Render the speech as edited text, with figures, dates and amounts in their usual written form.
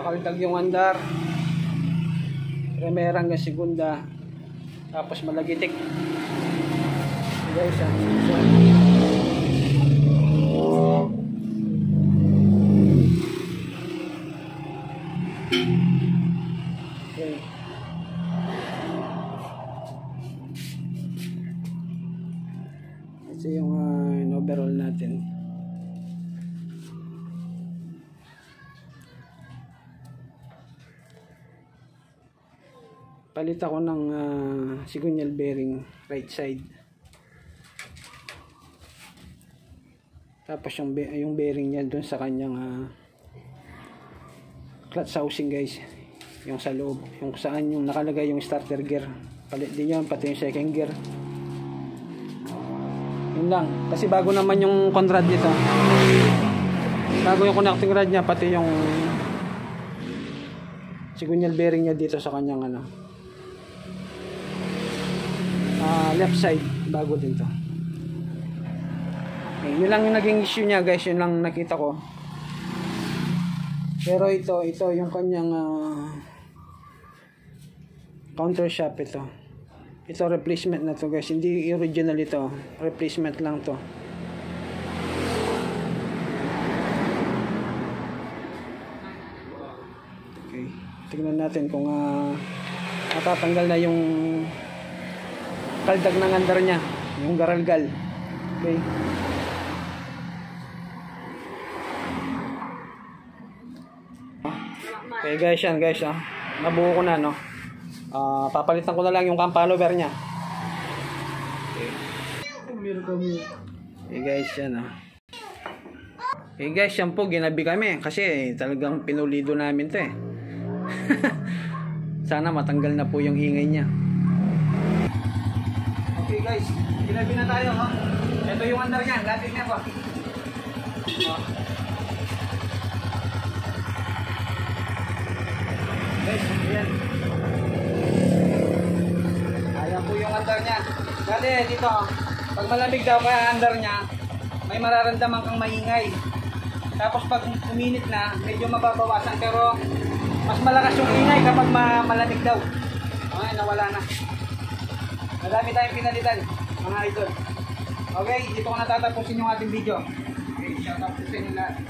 makaldag yung andar, primera hanggang segunda, tapos malagitik. Guys, okay. Ito yung overall natin. Palit ako ng signal bearing right side. Tapos yung bearing niya dun sa kanyang clutch housing, guys. Yung sa loob, yung saan yung nakalagay yung starter gear. Palit din yun, pati yung second gear. Yun lang. Kasi bago naman yung conrad dito. Bago yung connecting rod niya, pati yung signal bearing niya dito sa kanyang left side, bago din to. Okay, yun lang yung naging issue niya, guys. Yun lang nakita ko. Pero ito yung kanyang counter shaft. Ito replacement na to, guys. Hindi original ito, replacement lang to. Okay, tingnan natin kung matatanggal na yung kaldag ng andar niya, yung garalgal. Okay. Okay guys, yan guys, nabuo ko na, no. Papalitan ko na lang yung cam follower niya. Okay. Okay guys, yan Okay guys, yan po, ginabi kami kasi talagang pinulido namin to eh. Sana matanggal na po yung ingay niya. Okay guys, ginabi na tayo, ha. Ito yung andar niya, dating niya po. Guys, ayan. Ayan po yung andar niya. Dati dito, pag malamig daw kaya andar niya, may mararamdaman kang maingay. Tapos pag uminit na, medyo mababawasan, pero mas malakas yung ingay kapag malamig daw. Okay, nawala na. Madami tayong pinalitan, mga idol. Okay, dito ko natatapusin yung ating video. Okay, shout out po sa inyo lahat.